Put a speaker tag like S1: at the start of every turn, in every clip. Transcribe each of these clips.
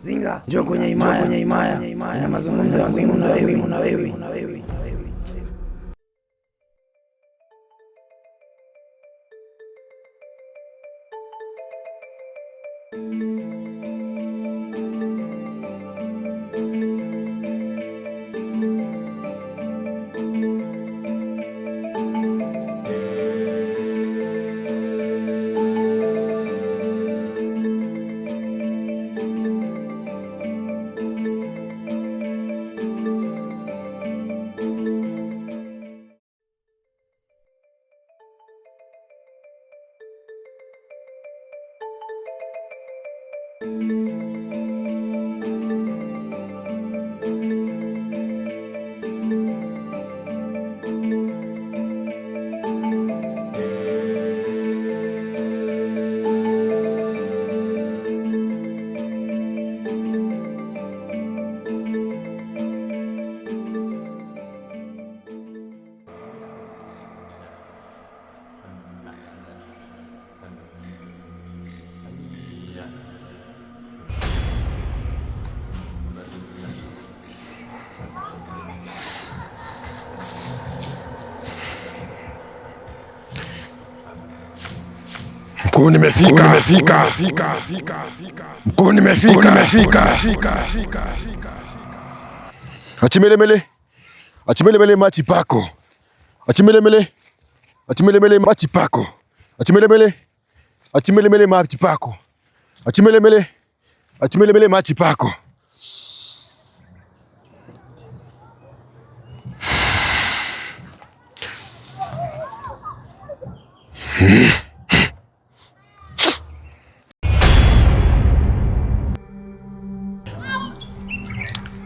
S1: Zinga, njoo kwenye himaya, ina mazungumzo ya muhimu na wewe.
S2: Mkuu, nimefika. Mkuu, nimefika. Achimelemele machi pako. Achimelemele machi pako. Achimelemele machi pako. Achimelemele machi pako.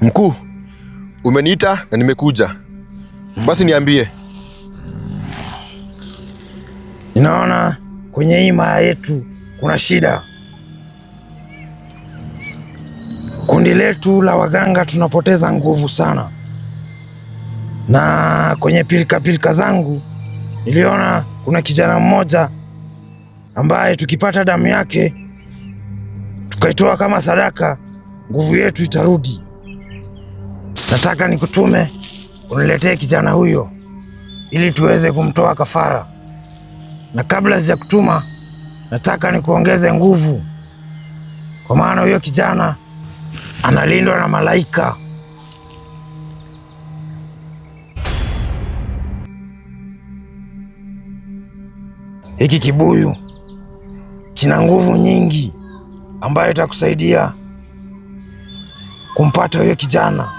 S2: Mkuu, umeniita na nimekuja. Basi niambie.
S1: Ninaona kwenye hii himaya yetu kuna shida. Kundi letu la waganga tunapoteza nguvu sana. Na kwenye pilika zangu niliona kuna kijana mmoja ambaye tukipata damu yake tukaitoa kama sadaka, nguvu yetu itarudi. Nataka nikutume uniletee kijana huyo ili tuweze kumtoa kafara. Na kabla sijakutuma, nataka nikuongeze nguvu, kwa maana huyo kijana analindwa na malaika. Hiki kibuyu kina nguvu nyingi ambayo itakusaidia kumpata huyo kijana.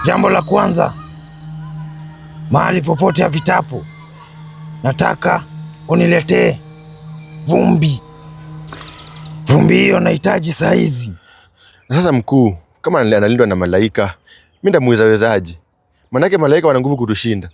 S1: Jambo la kwanza, mahali popote apitapo, nataka uniletee vumbi. Vumbi hiyo nahitaji saa hizi.
S2: Sasa mkuu, kama analindwa na malaika, mimi ndamuwezaje? Manake malaika wana nguvu kutushinda.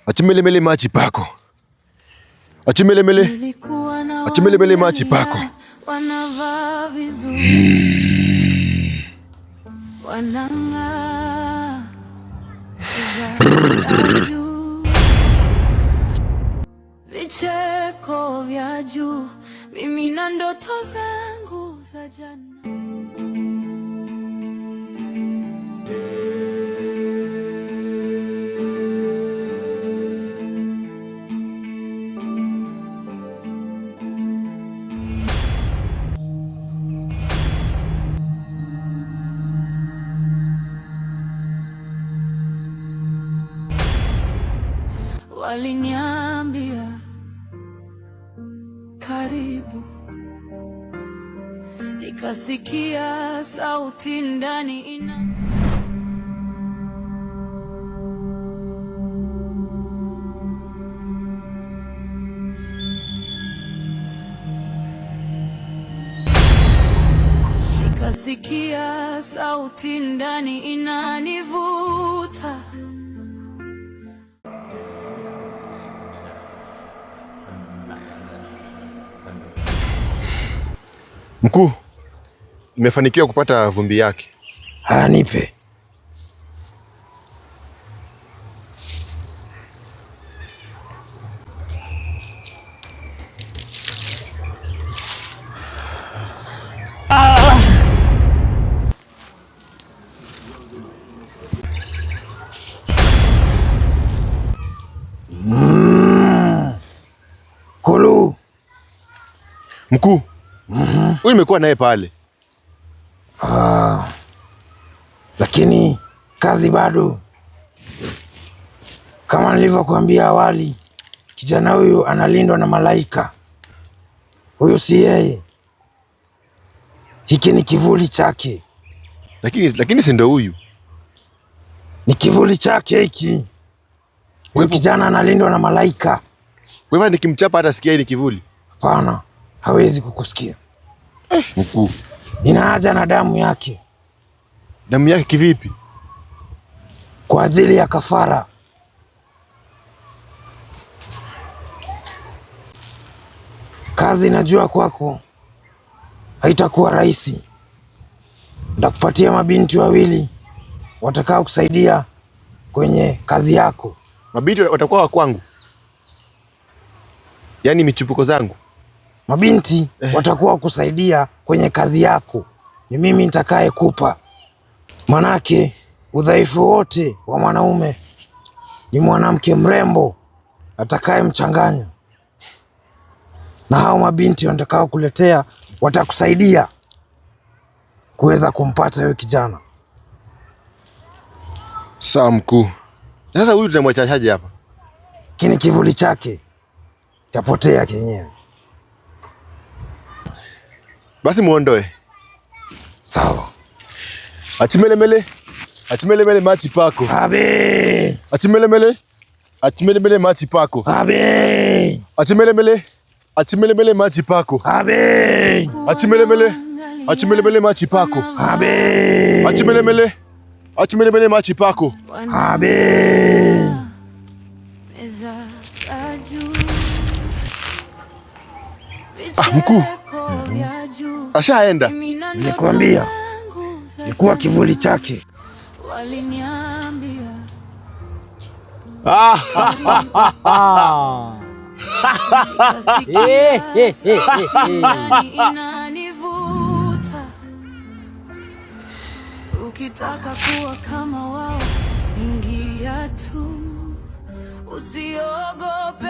S2: Achimelemele machi pako. Achimelemele machi pako.
S3: Wanavaa vizuri, wanang'aa za juu, vicheko vya juu, mimi na ndoto zangu za jana. Waliniambia karibu, nikasikia sauti ndani ina nikasikia sauti ndani inanivuta.
S2: Mkuu, nimefanikiwa kupata vumbi yake.
S1: Haya, nipe.
S2: Kulu. Mkuu, huyu nimekuwa naye pale.
S1: Lakini kazi bado. Kama nilivyokuambia awali, kijana huyu analindwa na malaika. Huyu si yeye. Hiki ni kivuli chake.
S2: Lakini si ndio huyu?
S1: Ni kivuli chake hiki. Huyu kijana analindwa na malaika.
S2: Wewe nikimchapa hata sikia ni kivuli?
S1: Hapana, hawezi kukusikia.
S2: Mkuu,
S1: ina haja na damu yake.
S2: Damu yake kivipi?
S1: Kwa ajili ya kafara. Kazi najua kwako haitakuwa rahisi. Nitakupatia mabinti wawili watakao kusaidia kwenye kazi yako.
S2: Mabinti watakuwa wa kwangu? Yaani michupuko zangu?
S1: Mabinti watakuwa kusaidia kwenye kazi yako. Ni mimi nitakaye kupa. Manake udhaifu wote wa mwanaume ni mwanamke mrembo atakaye mchanganya. Na hao mabinti watakao kuletea watakusaidia kuweza kumpata yule kijana.
S2: Sawa mkuu. Sasa huyu tunamwachaje hapa?
S1: Kini kivuli chake tapotea kenyewe.
S2: Basi muondoe.
S1: Sawa.
S2: Achimelemele machi pako.
S1: Abe.
S2: Achimelemele machi pako.
S1: Abe.
S2: Achimelemele machi pako.
S1: Abe.
S2: Achimelemele machi pako.
S1: Abe.
S2: Achimelemele machi pako.
S1: Abe.
S2: Mkuu. Ashaenda.
S1: Nilikwambia nilikuwa kivuli chake.
S3: Waliniambia inanivuta. Ukitaka kuwa kama wao, ingia tu, usiogope.